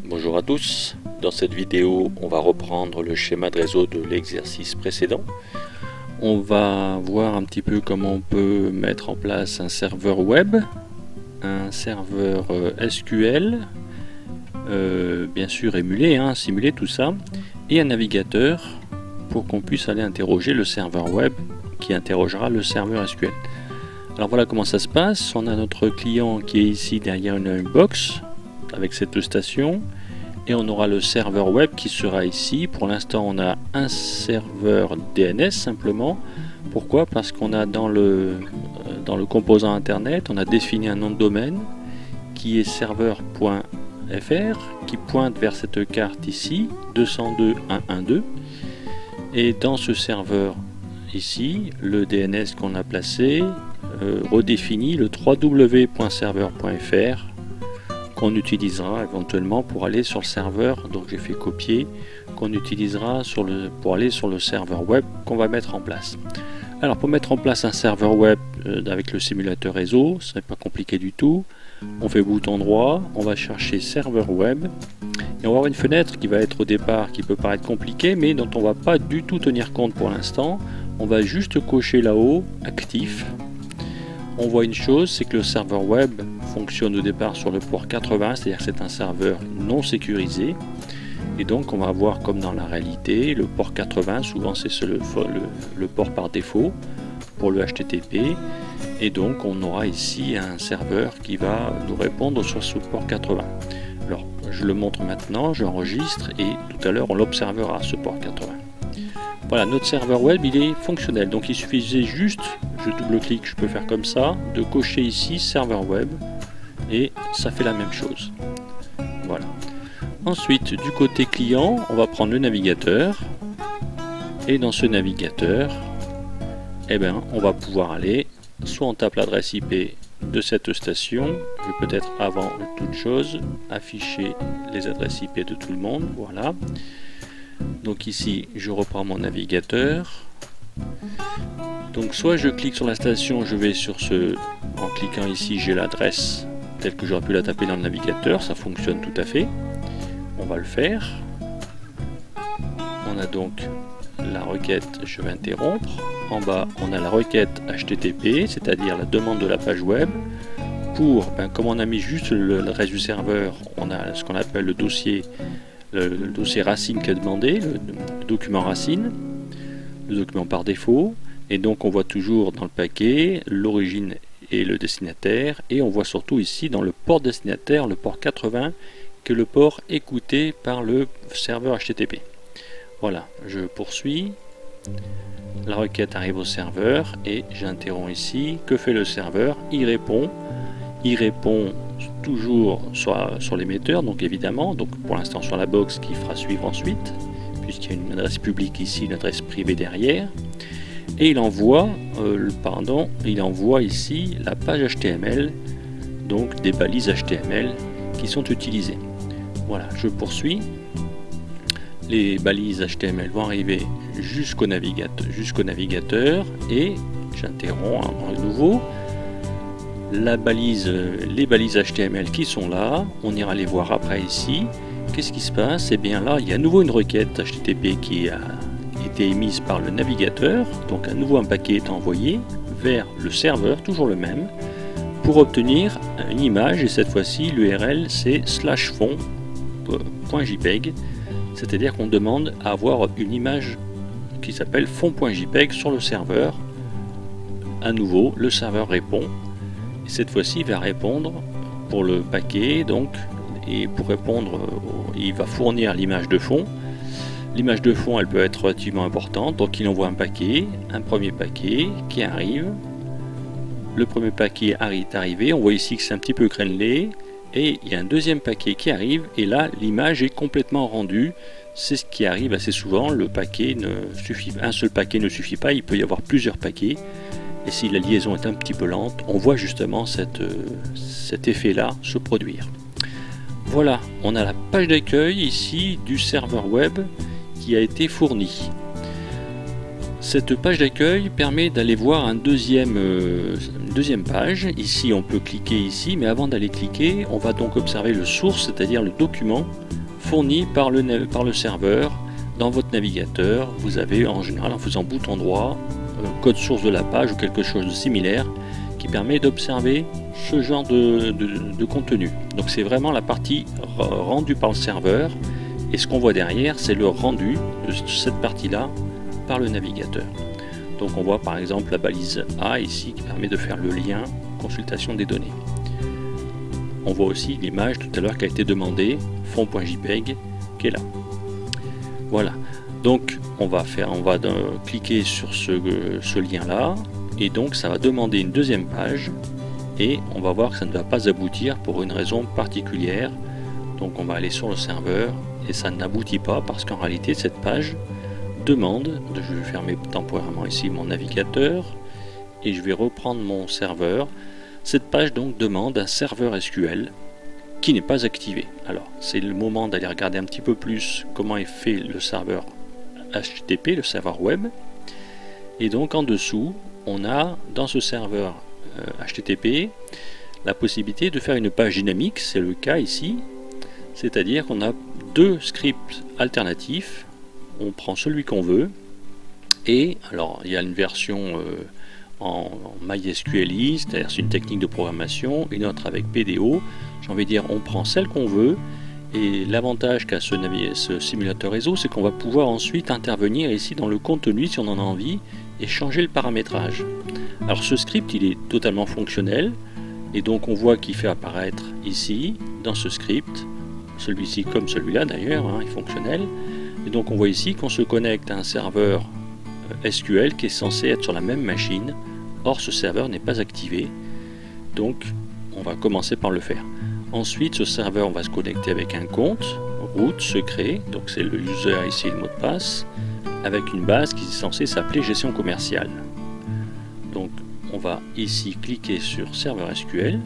Bonjour à tous, dans cette vidéo on va reprendre le schéma de réseau de l'exercice précédent. On va voir un petit peu comment on peut mettre en place un serveur web, un serveur SQL, bien sûr émulé, simuler tout ça, et un navigateur pour qu'on puisse aller interroger le serveur web qui interrogera le serveur SQL. Alors voilà comment ça se passe. On a notre client qui est ici derrière une box avec cette station et on aura le serveur web qui sera ici. Pour l'instant on a un serveur DNS simplement. Pourquoi? Parce qu'on a dans le composant internet on a défini un nom de domaine qui est serveur.fr qui pointe vers cette carte ici 202.1.1.2 et dans ce serveur ici le DNS qu'on a placé redéfinit le www.serveur.fr qu'on utilisera éventuellement pour aller sur le serveur, donc j'ai fait copier, qu'on utilisera pour aller sur le serveur web qu'on va mettre en place. Alors pour mettre en place un serveur web avec le simulateur réseau, ce n'est pas compliqué du tout. On fait bouton droit, on va chercher serveur web et on va avoir une fenêtre qui va être au départ qui peut paraître compliquée mais dont on va pas du tout tenir compte pour l'instant. On va juste cocher là-haut actif. On voit une chose, c'est que le serveur web fonctionne au départ sur le port 80, c'est-à-dire que c'est un serveur non sécurisé. Et donc on va voir comme dans la réalité, le port 80, souvent c'est le port par défaut pour le HTTP. Et donc on aura ici un serveur qui va nous répondre sur ce port 80. Alors je le montre maintenant, j'enregistre et tout à l'heure on l'observera ce port 80. Voilà, notre serveur web il est fonctionnel, donc il suffisait juste, je double-clique, je peux faire comme ça, de cocher ici serveur web et ça fait la même chose. Voilà. Ensuite, du côté client, on va prendre le navigateur et dans ce navigateur, on va pouvoir aller, soit on tape l'adresse IP de cette station, je vais peut-être avant toute chose afficher les adresses IP de tout le monde, voilà. Donc ici je reprends mon navigateur, donc soit je clique sur la station, je vais sur en cliquant ici j'ai l'adresse telle que j'aurais pu la taper dans le navigateur, ça fonctionne tout à fait, on va le faire. On a donc la requête, je vais interrompre, en bas on a la requête HTTP, c'est-à-dire la demande de la page web, pour, comme on a mis juste l'adresse du serveur, on a ce qu'on appelle le dossier racine qui est demandé, le document racine, le document par défaut, et donc on voit toujours dans le paquet l'origine et le destinataire, et on voit surtout ici dans le port destinataire, le port 80, que le port écouté par le serveur HTTP. Voilà, je poursuis, la requête arrive au serveur, et j'interromps ici, que fait le serveur? Il répond toujours sur l'émetteur, donc évidemment, donc pour l'instant sur la box qui fera suivre ensuite, puisqu'il y a une adresse publique ici, une adresse privée derrière, et il envoie ici la page HTML, donc des balises HTML qui sont utilisées. Voilà, je poursuis. Les balises HTML vont arriver jusqu'au navigateur et j'interromps à nouveau. Les balises HTML qui sont là, on ira les voir après ici. Qu'est-ce qui se passe? Et bien là, il y a à nouveau une requête HTTP qui a été émise par le navigateur, donc à nouveau un paquet est envoyé vers le serveur, toujours le même, pour obtenir une image, et cette fois-ci l'URL c'est /fond.jpg, c'est-à-dire qu'on demande à avoir une image qui s'appelle fond.jpg sur le serveur. À nouveau, le serveur répond. Cette fois-ci, il va répondre pour le paquet, donc, et pour répondre, il va fournir l'image de fond. L'image de fond, elle peut être relativement importante, donc il envoie un premier paquet qui arrive. Le premier paquet est arrivé, on voit ici que c'est un petit peu crénelé, et il y a un deuxième paquet qui arrive, et là, l'image est complètement rendue. C'est ce qui arrive assez souvent, un seul paquet ne suffit pas, il peut y avoir plusieurs paquets. Et si la liaison est un petit peu lente, on voit justement cet effet-là se produire. Voilà, on a la page d'accueil ici du serveur web qui a été fournie. Cette page d'accueil permet d'aller voir une deuxième page. Ici on peut cliquer ici, mais avant d'aller cliquer, on va donc observer le source, c'est-à-dire le document fourni par le serveur. Dans votre navigateur, vous avez en général en faisant bouton droit, code source de la page ou quelque chose de similaire qui permet d'observer ce genre de contenu. Donc c'est vraiment la partie rendue par le serveur, et ce qu'on voit derrière c'est le rendu de cette partie-là par le navigateur. Donc on voit par exemple la balise A ici qui permet de faire le lien consultation des données. On voit aussi l'image tout à l'heure qui a été demandée, fond.jpg, qui est là. Voilà, donc on va cliquer sur ce lien là, et donc ça va demander une deuxième page, et on va voir que ça ne va pas aboutir pour une raison particulière. Donc on va aller sur le serveur et ça n'aboutit pas parce qu'en réalité cette page demande, je vais fermer temporairement ici mon navigateur et je vais reprendre mon serveur. Cette page donc demande un serveur SQL qui n'est pas activé. Alors c'est le moment d'aller regarder un petit peu plus comment est fait le serveur HTTP, le serveur web. Et donc en dessous on a dans ce serveur HTTP la possibilité de faire une page dynamique, c'est le cas ici, c'est-à-dire qu'on a deux scripts alternatifs. On prend celui qu'on veut, et alors il y a une version en MySQListe, c'est-à-dire c'est une technique de programmation, une autre avec PDO. J'ai envie de dire on prend celle qu'on veut, et l'avantage qu'a ce simulateur réseau, c'est qu'on va pouvoir ensuite intervenir ici dans le contenu si on en a envie et changer le paramétrage. Alors ce script il est totalement fonctionnel, et donc on voit qu'il fait apparaître ici dans ce script, celui-ci comme celui-là d'ailleurs, hein, est fonctionnel. Et donc on voit ici qu'on se connecte à un serveur SQL qui est censé être sur la même machine. Or ce serveur n'est pas activé. Donc on va commencer par le faire. Ensuite ce serveur on va se connecter avec un compte, root secret, donc c'est le user ici, le mot de passe, avec une base qui est censée s'appeler gestion commerciale. Donc on va ici cliquer sur serveur SQL.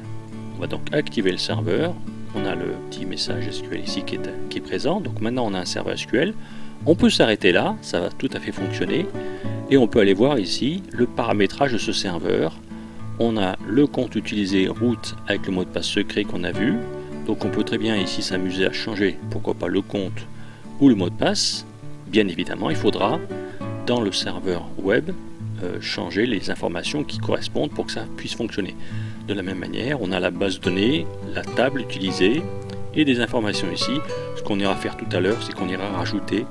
On va donc activer le serveur. On a le petit message SQL ici qui est présent. Donc maintenant on a un serveur SQL. On peut s'arrêter là, ça va tout à fait fonctionner. Et on peut aller voir ici le paramétrage de ce serveur. On a le compte utilisé root avec le mot de passe secret qu'on a vu. Donc on peut très bien ici s'amuser à changer, pourquoi pas le compte ou le mot de passe. Bien évidemment, il faudra dans le serveur web changer les informations qui correspondent pour que ça puisse fonctionner. De la même manière, on a la base de données, la table utilisée et des informations ici. Ce qu'on ira faire tout à l'heure, c'est qu'on ira rajouter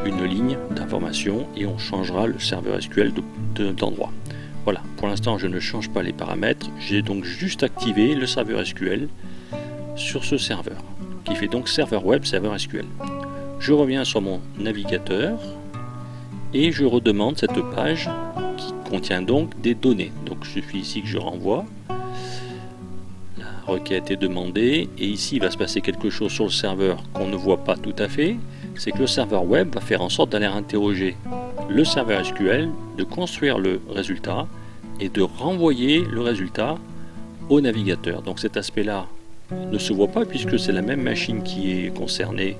une ligne d'information et on changera le serveur SQL d'endroit. Voilà, pour l'instant je ne change pas les paramètres, j'ai donc juste activé le serveur SQL sur ce serveur, qui fait donc serveur web, serveur SQL. Je reviens sur mon navigateur et je redemande cette page qui contient donc des données. Donc il suffit ici que je renvoie. La requête est demandée et ici il va se passer quelque chose sur le serveur qu'on ne voit pas tout à fait. C'est que le serveur web va faire en sorte d'aller interroger le serveur SQL, de construire le résultat et de renvoyer le résultat au navigateur. Donc cet aspect-là ne se voit pas puisque c'est la même machine qui est concernée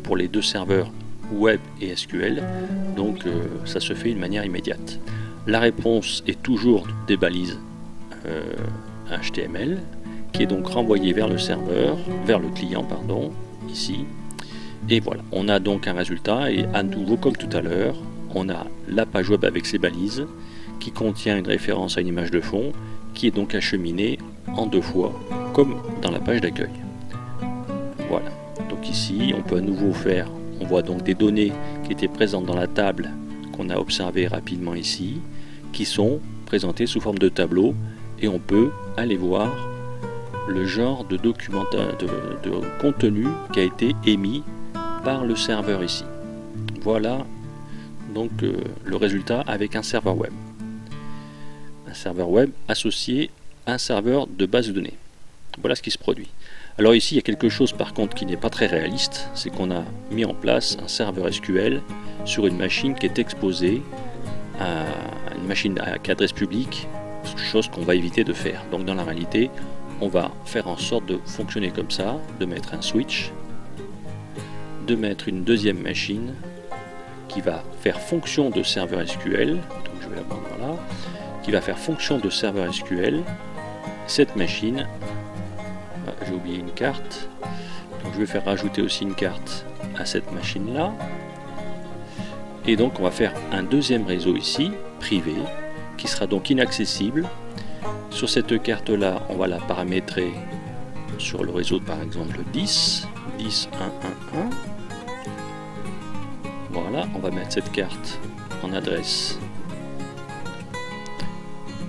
pour les deux serveurs web et SQL, donc ça se fait de manière immédiate. La réponse est toujours des balises HTML qui est donc renvoyée vers le serveur, vers le client pardon, ici. Et voilà, on a donc un résultat et à nouveau comme tout à l'heure, on a la page web avec ses balises qui contient une référence à une image de fond qui est donc acheminée en deux fois comme dans la page d'accueil. Voilà, donc ici on peut à nouveau faire, on voit donc des données qui étaient présentes dans la table qu'on a observé rapidement ici, qui sont présentées sous forme de tableau et on peut aller voir le genre de contenu qui a été émis par le serveur ici. Voilà donc le résultat avec un serveur web. Un serveur web associé à un serveur de base de données. Voilà ce qui se produit. Alors ici il y a quelque chose par contre qui n'est pas très réaliste, c'est qu'on a mis en place un serveur SQL sur une machine qui est exposée à une machine à adresse publique, chose qu'on va éviter de faire. Donc dans la réalité, on va faire en sorte de fonctionner comme ça, de mettre un switch, de mettre une deuxième machine qui va faire fonction de serveur SQL, donc je vais la prendre là, qui va faire fonction de serveur SQL, cette machine, j'ai oublié une carte, donc je vais faire rajouter aussi une carte à cette machine là, et donc on va faire un deuxième réseau ici, privé, qui sera donc inaccessible. Sur cette carte là, on va la paramétrer sur le réseau par exemple 10, 10, 1, 1, 1. Voilà, on va mettre cette carte en adresse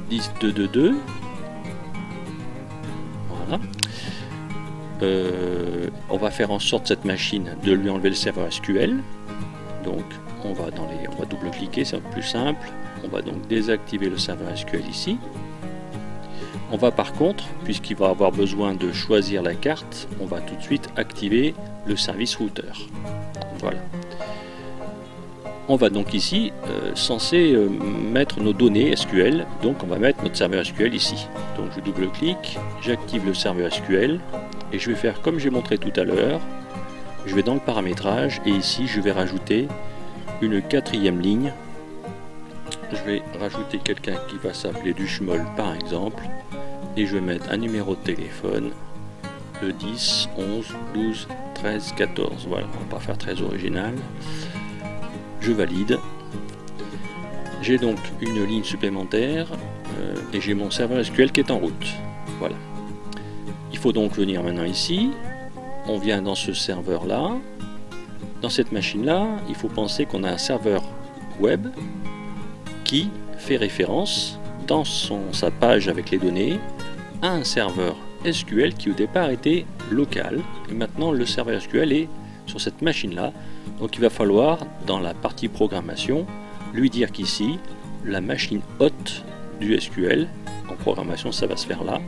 10, 2, 2, 2. Voilà. On va faire en sorte cette machine de lui enlever le serveur SQL. Donc on va double-cliquer, c'est plus simple. On va donc désactiver le serveur SQL ici. On va par contre, puisqu'il va avoir besoin de choisir la carte, on va tout de suite activer le service routeur. Voilà. On va donc ici censé mettre nos données SQL, donc on va mettre notre serveur SQL ici. Donc je double-clique, j'active le serveur SQL et je vais faire comme j'ai montré tout à l'heure. Je vais dans le paramétrage et ici je vais rajouter une quatrième ligne. Je vais rajouter quelqu'un qui va s'appeler Duchemol par exemple, et je vais mettre un numéro de téléphone, le 10, 11, 12, 13, 14, voilà, on va pas faire très original. Je valide. J'ai donc une ligne supplémentaire et j'ai mon serveur SQL qui est en route. Voilà. Il faut donc venir maintenant ici, on vient dans ce serveur là, dans cette machine là, il faut penser qu'on a un serveur web qui fait référence dans sa page avec les données à un serveur SQL qui au départ était local et maintenant le serveur SQL est sur cette machine là. Donc il va falloir dans la partie programmation lui dire qu'ici la machine hôte du SQL, en programmation ça va se faire là,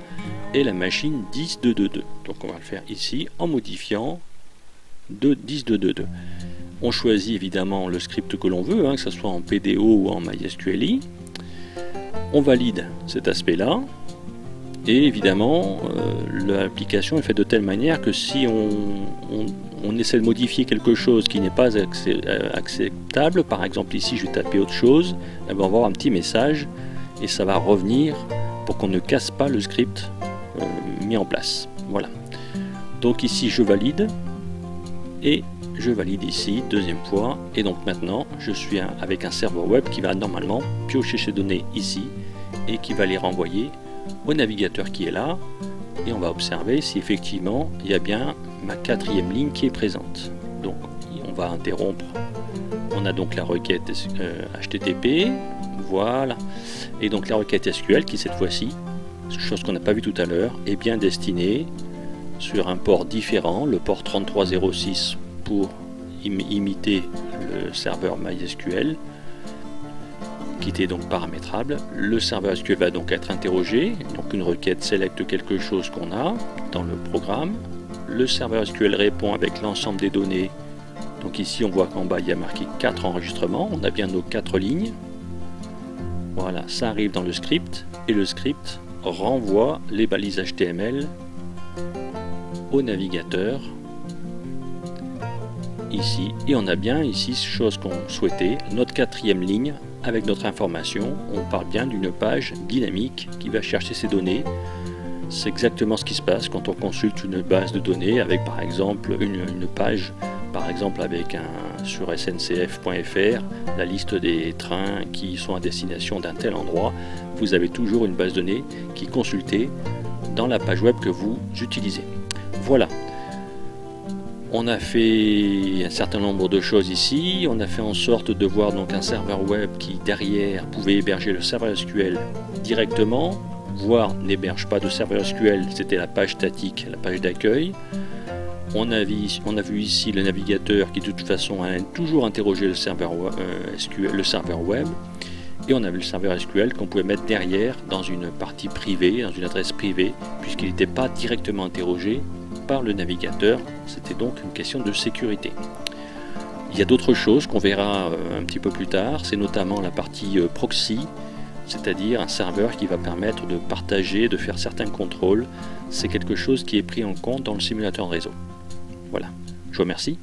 est la machine 10.2.2.2. Donc on va le faire ici en modifiant de 10.2.2.2. On choisit évidemment le script que l'on veut, que ce soit en PDO ou en MySQLi. On valide cet aspect-là. Et évidemment, l'application est faite de telle manière que si on essaie de modifier quelque chose qui n'est pas acceptable, par exemple ici je vais taper autre chose, on va avoir un petit message et ça va revenir pour qu'on ne casse pas le script mis en place. Voilà. Donc ici je valide et je valide ici, deuxième fois, et donc maintenant je suis avec un serveur web qui va normalement piocher ces données ici et qui va les renvoyer au navigateur qui est là, et on va observer si effectivement il y a bien ma quatrième ligne qui est présente. Donc on va interrompre, on a donc la requête HTTP, voilà, et donc la requête SQL qui cette fois-ci, chose qu'on n'a pas vu tout à l'heure, est bien destinée sur un port différent, le port 3306 pour imiter le serveur MySQL qui était donc paramétrable. Le serveur SQL va donc être interrogé, donc une requête sélecte quelque chose qu'on a dans le programme. Le serveur SQL répond avec l'ensemble des données. Donc ici on voit qu'en bas il y a marqué 4 enregistrements, on a bien nos 4 lignes. Voilà, ça arrive dans le script et le script renvoie les balises HTML au navigateur ici, et on a bien ici chose qu'on souhaitait, notre quatrième ligne avec notre information. On parle bien d'une page dynamique qui va chercher ces données. C'est exactement ce qui se passe quand on consulte une base de données avec par exemple une page, par exemple avec sur sncf.fr, la liste des trains qui sont à destination d'un tel endroit. Vous avez toujours une base de données qui est consultée dans la page web que vous utilisez. Voilà. On a fait un certain nombre de choses ici. On a fait en sorte de voir donc un serveur web qui derrière pouvait héberger le serveur SQL directement, voire n'héberge pas de serveur SQL, c'était la page statique, la page d'accueil. On a vu ici le navigateur qui de toute façon a toujours interrogé le serveur web. Et on avait le serveur SQL qu'on pouvait mettre derrière dans une partie privée, dans une adresse privée, puisqu'il n'était pas directement interrogé par le navigateur. C'était donc une question de sécurité. Il y a d'autres choses qu'on verra un petit peu plus tard, c'est notamment la partie proxy, c'est-à-dire un serveur qui va permettre de partager, de faire certains contrôles. C'est quelque chose qui est pris en compte dans le simulateur de réseau. Voilà, je vous remercie.